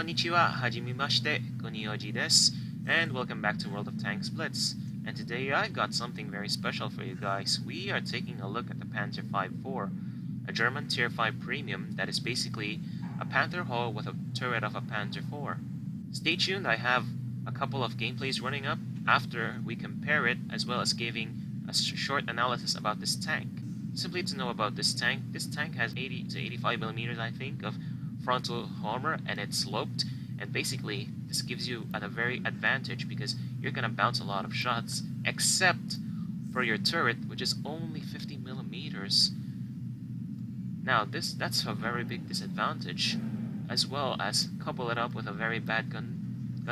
Konnichiwa, hajimemashite, Kunioji desu, and welcome back to World of Tanks Blitz. And today I got something very special for you guys. We are taking a look at the Panzer 5.4, a German Tier 5 premium that is basically a Panther hull with a turret of a Panzer 4. Stay tuned, I have a couple of gameplays running up after we compare it, as well as giving a short analysis about this tank. Simply to know about this tank has 80 to 85 millimeters, I think, of frontal armor, and it's sloped, and basically this gives you a very advantage because you're gonna bounce a lot of shots, except for your turret, which is only 50 millimeters. Now that's a very big disadvantage, as well as couple it up with a very bad gun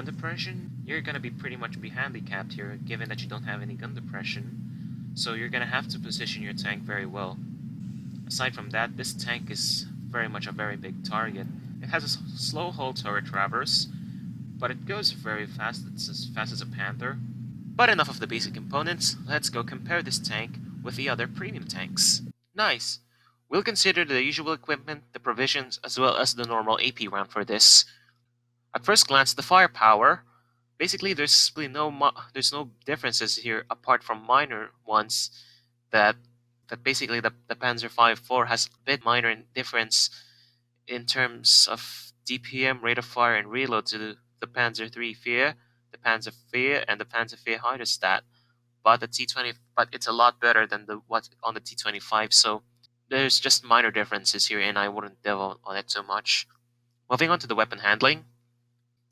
depression. You're gonna be pretty much handicapped here, given that you don't have any gun depression. So you're gonna have to position your tank very well. Aside from that, this tank is very much a very big target. It has a slow hull turret traverse, but it goes very fast. It's as fast as a Panther. But enough of the basic components, let's go compare this tank with the other premium tanks. Nice! We'll consider the usual equipment, the provisions, as well as the normal AP round for this. At first glance, the firepower, basically there's no differences here apart from minor ones that basically the Panzer 5.4 has a bit minor difference in terms of DPM, rate of fire, and reload to the Panzer 3 Fear, the Panzer Fear, and the Panzer Fear Hydrostat. But the T20, but it's a lot better than what's on the T25. So there's just minor differences here, and I wouldn't delve on it too much. Moving on to the weapon handling.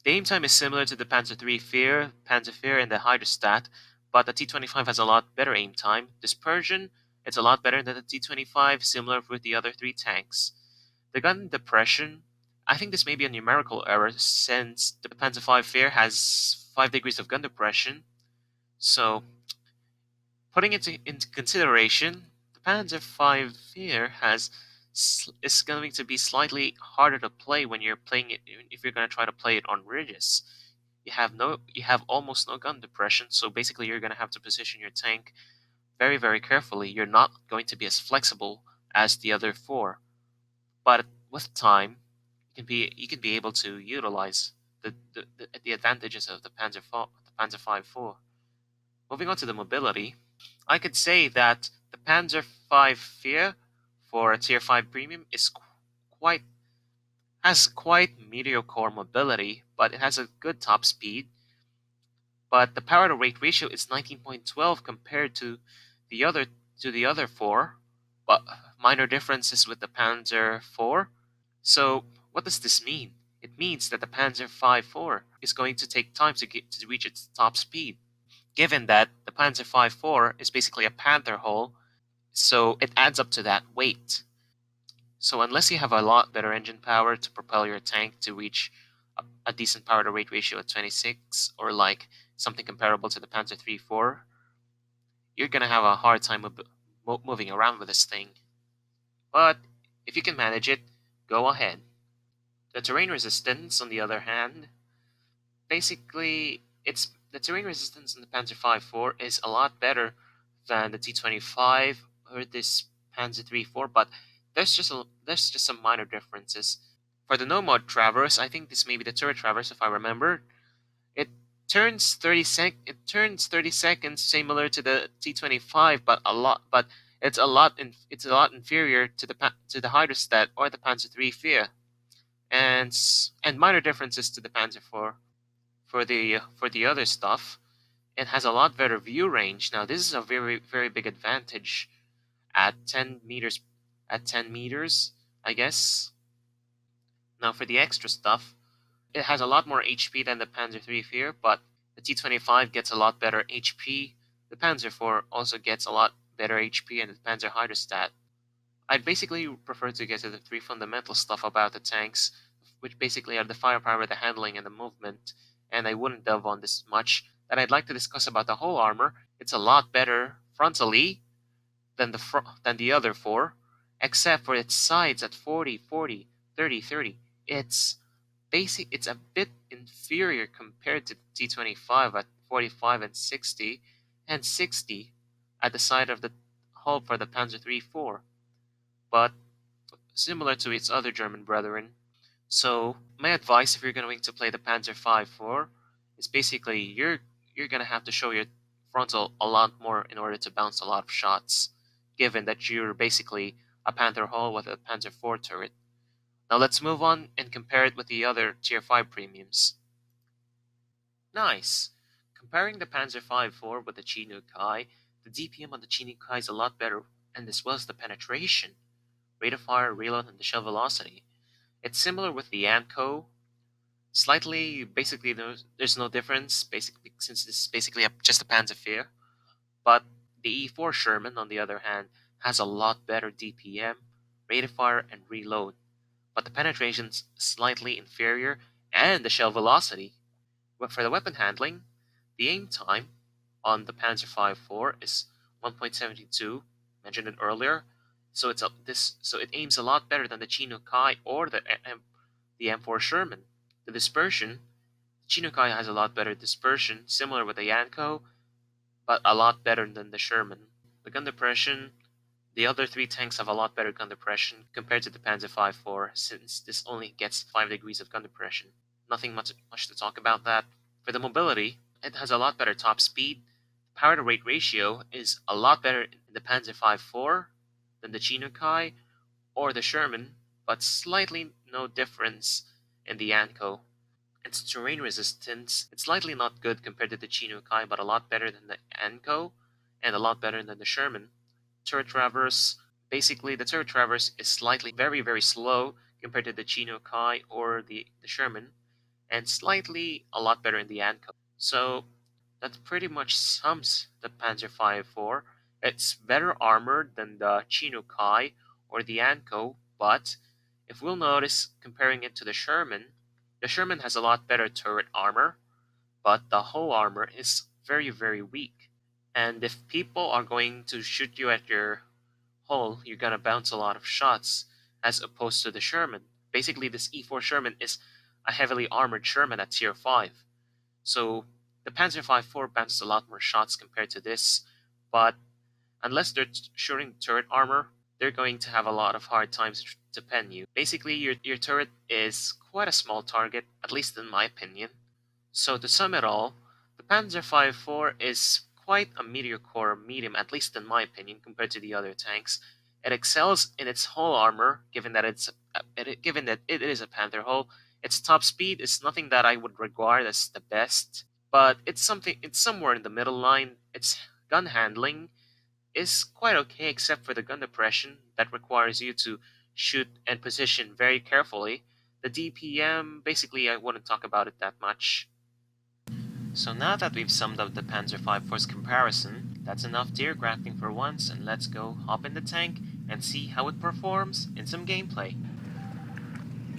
The aim time is similar to the Panzer 3 Fear, Panzer Fear, and the Hydrostat, but the T25 has a lot better aim time. Dispersion, it's a lot better than the T25, similar with the other three tanks. The gun depression, I think this may be a numerical error since the Panzer 5 Fear has 5 degrees of gun depression. So, putting it into consideration, the Panzer 5 Fear is going to be slightly harder to play when you're playing it if you're going to try to play it on ridges. You have almost no gun depression, so basically you're going to have to position your tank very, very carefully. You're not going to be as flexible as the other four, but with time, you can be able to utilize the advantages of the Panzer 5.4. Moving on to the mobility, I could say that the Panzer 5 Fear for a Tier 5 premium has quite mediocre mobility, but it has a good top speed. But the power to weight ratio is 19.12 compared to the other four, but minor differences with the Panzer 4. So what does this mean? It means that the Panzer 5.4 is going to take time to reach its top speed, given that the Panzer 5.4 is basically a Panther hull, so it adds up to that weight. So unless you have a lot better engine power to propel your tank to reach a decent power to weight ratio at 26, or like something comparable to the Panzer 3.4, you're gonna have a hard time moving around with this thing. But if you can manage it, go ahead. The terrain resistance, on the other hand, basically the terrain resistance in the Panzer 5.4 is a lot better than the T25 or this Panzer 3.4, but there's just some minor differences. For the no-mod traverse, I think this may be the turret traverse if I remember. It turns 30 seconds, similar to the T25, but it's a lot inferior to the Hydrostat or the Panzer 3 Fear, and minor differences to the Panzer 4. For the other stuff, it has a lot better view range. Now this is a very, very big advantage at 10 meters. I guess. Now for the extra stuff, it has a lot more HP than the Panzer 3 Fear, but the T25 gets a lot better HP. The Panzer 4 also gets a lot better HP, and the Panzer Hydrostat. I'd basically prefer to get to the three fundamental stuff about the tanks, which basically are the firepower, the handling, and the movement, and I wouldn't delve on this much. That I'd like to discuss about the whole armor. It's a lot better frontally than the other four, except for its sides at 40, 40, 30, 30. It's a bit inferior compared to the T25 at 45 and 60 at the side of the hull for the Panzer 3.4. But similar to its other German brethren, So my advice if you're going to play the Panzer 5-4 is basically you're gonna have to show your frontal a lot more in order to bounce a lot of shots, given that you're basically a Panther hull with a Panzer 4 turret. Now let's move on and compare it with the other Tier 5 premiums. Nice! Comparing the Panzer 5-4 with the Chinook Kai, the DPM on the Chinook Kai is a lot better, and as well as the penetration, rate of fire, reload, and the shell velocity. It's similar with the Amco. Slightly, basically, there's no difference, basically, since this is basically just a Panzer. But the E4 Sherman, on the other hand, has a lot better DPM, rate of fire, and reload. But the penetration's slightly inferior, and the shell velocity. But for the weapon handling, the aim time on the Panzer 5-4 is 1.72, mentioned it earlier. So it aims a lot better than the Chinook Kai or the M4 Sherman. The dispersion, the Chinook Kai has a lot better dispersion, similar with the Yanko, but a lot better than the Sherman. The gun depression, the other three tanks have a lot better gun depression compared to the Panzer 5-4, since this only gets 5 degrees of gun depression. Nothing much to talk about that. For the mobility, it has a lot better top speed. Power to weight ratio is a lot better in the Panzer 5-4 than the Chinook Kai or the Sherman, but slightly no difference in the Anko. Its terrain resistance, it's slightly not good compared to the Chinook Kai, but a lot better than the Anko and a lot better than the Sherman. Turret traverse, basically the turret traverse is slightly very slow compared to the Chinook Kai or the Sherman, and slightly a lot better in the Anko. So that pretty much sums the Panzer 5-4. It's better armored than the Chinook Kai or the Anko, but if we'll notice comparing it to the Sherman has a lot better turret armor, but the hull armor is very weak. And if people are going to shoot you at your hull, you're gonna bounce a lot of shots, as opposed to the Sherman. Basically, this E4 Sherman is a heavily armored Sherman at Tier 5. So the Panzer 5-4 bounces a lot more shots compared to this, but unless they're shooting turret armor, they're going to have a lot of hard times to pen you. Basically, your turret is quite a small target, at least in my opinion. So to sum it all, the Panzer 5-4 is quite a mediocre medium, at least in my opinion, compared to the other tanks. It excels in its hull armor, given that it is a Panther hull. Its top speed is nothing that I would regard as the best, but it's somewhere in the middle line. Its gun handling is quite okay, except for the gun depression that requires you to shoot and position very carefully. The DPM, basically, I wouldn't talk about it that much. So now that we've summed up the Panzer 5-4's comparison, that's enough deer grafting for once, and let's go hop in the tank and see how it performs in some gameplay.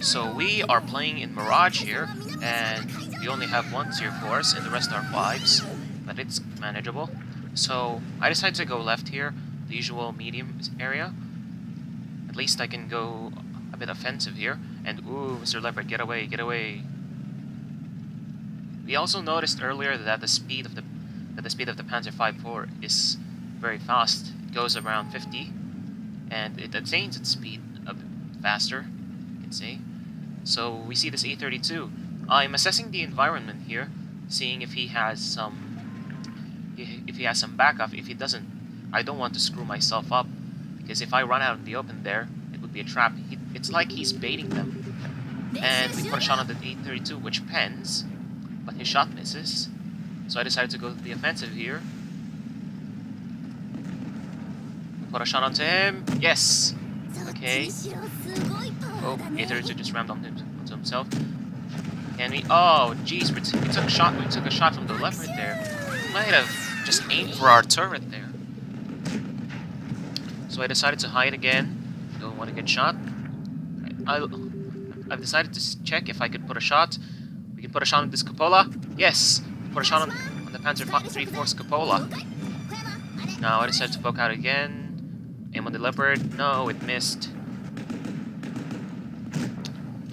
So we are playing in Mirage here, and we only have one tier 4s and the rest are 5s, but it's manageable. So I decided to go left here, the usual medium area. At least I can go a bit offensive here. And ooh, Mr. Leopard, get away, get away. We also noticed earlier that the speed of the Panzer 5-4 is very fast. It goes around 50, and it attains its speed a bit faster, you can say. So we see this A32. I'm assessing the environment here, seeing if he has some backup. If he doesn't, I don't want to screw myself up, because if I run out in the open there, it would be a trap. It's like he's baiting them. And we put a shot on the A32, which pens, but his shot misses. So I decided to go to the offensive here. Put a shot onto him. Yes! Okay. Oh, A32 just rammed onto himself. Can we? Oh, jeez, we took a shot. We took a shot from the left right there. We might have just aimed for our turret there. So I decided to hide again. Don't want to get shot. I've decided to check if I could put a shot. We can put a shot on this cupola. Yes! Put a shot on the Panzer 3-4's cupola. Now I decided to poke out again. Aim on the leopard. No, it missed.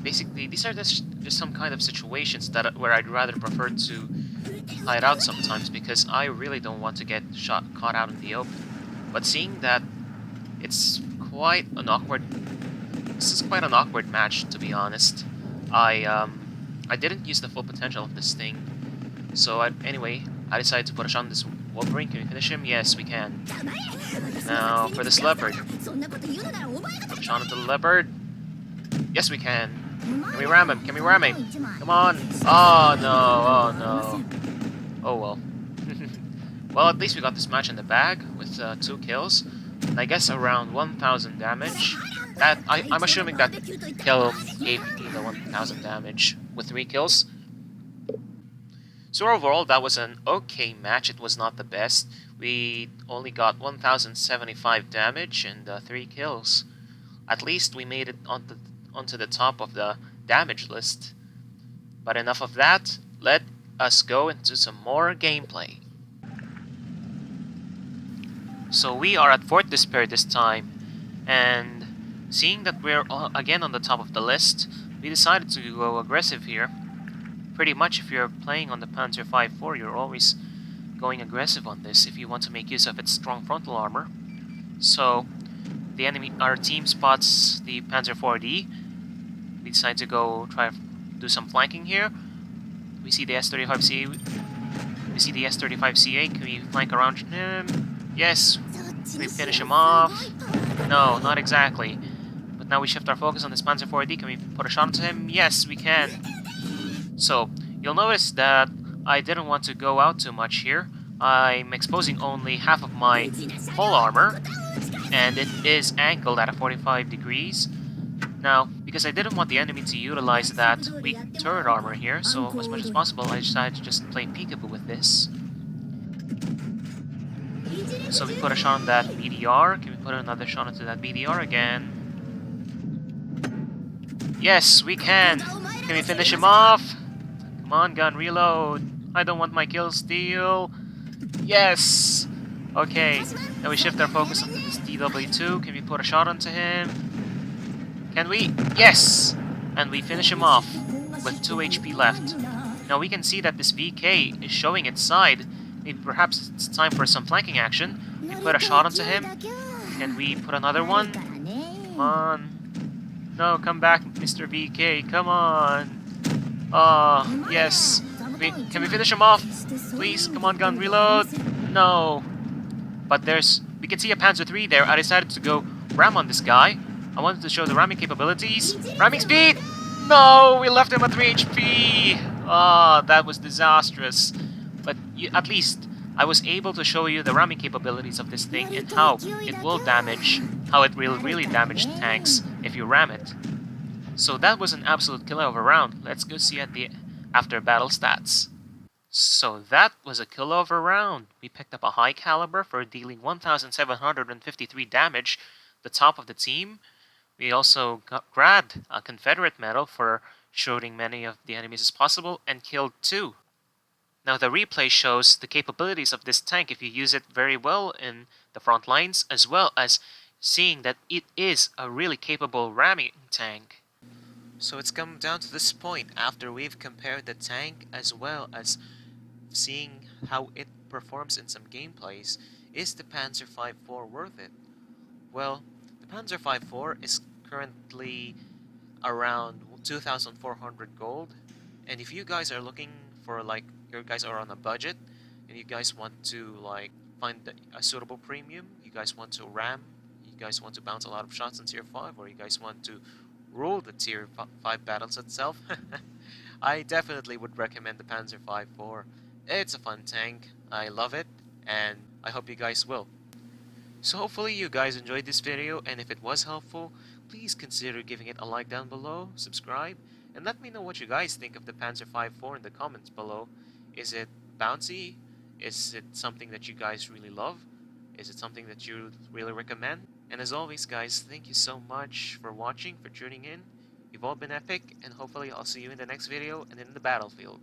Basically, these are just some kind of situations where I'd rather prefer to hide out sometimes, because I really don't want to get caught out in the open. But seeing that it's quite an awkward match, to be honest. I didn't use the full potential of this thing. So anyway, I decided to put a shot on this Wolverine. Can we finish him? Yes, we can. Now for this leopard. Put a shot at the leopard. Yes, we can. Can we ram him? Can we ram him? Come on. Oh no, oh no. Oh well. Well, at least we got this match in the bag with 2 kills. And I guess around 1,000 damage. That I'm assuming that kill gave me the 1,000 damage with 3 kills. So overall, that was an okay match. It was not the best. We only got 1,075 damage and 3 kills. At least we made it onto the top of the damage list. But enough of that. Let us go into some more gameplay. So we are at Fort Despair this time, and seeing that we're again on the top of the list, we decided to go aggressive here. Pretty much if you're playing on the Panzer 5-4, you're always going aggressive on this if you want to make use of its strong frontal armor. So our team spots the Panzer 4D. We decide to go try to do some flanking here. We see the S-35C. We see the S-35CA. Can we flank around him? Yes. Can we finish him off? No, not exactly. But now we shift our focus on this Panzer 4D. Can we put a shot into him? Yes, we can. So, you'll notice that I didn't want to go out too much here. I'm exposing only half of my hull armor, and it is angled at 45 degrees. Now, because I didn't want the enemy to utilize that weak turret armor here, so as much as possible I decided to just play peekaboo with this. So we put a shot on that BDR. Can we put another shot into that BDR again? Yes, we can! Can we finish him off? Come on, gun, reload! I don't want my kill steal! Yes! Okay, now we shift our focus onto this DW2. Can we put a shot onto him? Can we? Yes! And we finish him off with 2 HP left. Now we can see that this VK is showing its side. Maybe perhaps it's time for some flanking action. We put a shot onto him. Can we put another one? Come on. No, come back, Mr. VK. Come on. Oh, yes. Can we finish him off? Please, come on, gun, reload. No. But we can see a Panzer III there. I decided to go ram on this guy. I wanted to show the ramming capabilities. Ramming speed! No, we left him at 3 HP. Ah, that was disastrous. But at least I was able to show you the ramming capabilities of this thing and how it will really damage tanks if you ram it. So that was an absolute killer of a round. Let's go see at the after battle stats. So that was a killer of a round. We picked up a high caliber for dealing 1,753 damage, the top of the team. We also grabbed a Confederate medal for shooting many of the enemies as possible and killed 2. Now the replay shows the capabilities of this tank if you use it very well in the front lines, as well as seeing that it is a really capable ramming tank. So it's come down to this point after we've compared the tank as well as seeing how it performs in some gameplays. Is the Panzer 5-4 worth it? Well, the Panzer 5-4 is currently around 2,400 gold, and if you guys are looking for you guys are on a budget and you guys want to find a suitable premium, you guys want to ram, you guys want to bounce a lot of shots in tier 5, or you guys want to rule the tier 5 battles itself, I definitely would recommend the Panzer 5-4. It's a fun tank, I love it, and I hope you guys will. So hopefully you guys enjoyed this video, and if it was helpful, please consider giving it a like down below, subscribe, and let me know what you guys think of the Panzer 5-4 in the comments below. Is it bouncy? Is it something that you guys really love? Is it something that you really recommend? And as always guys, thank you so much for watching, for tuning in. You've all been epic, and hopefully I'll see you in the next video and in the battlefield.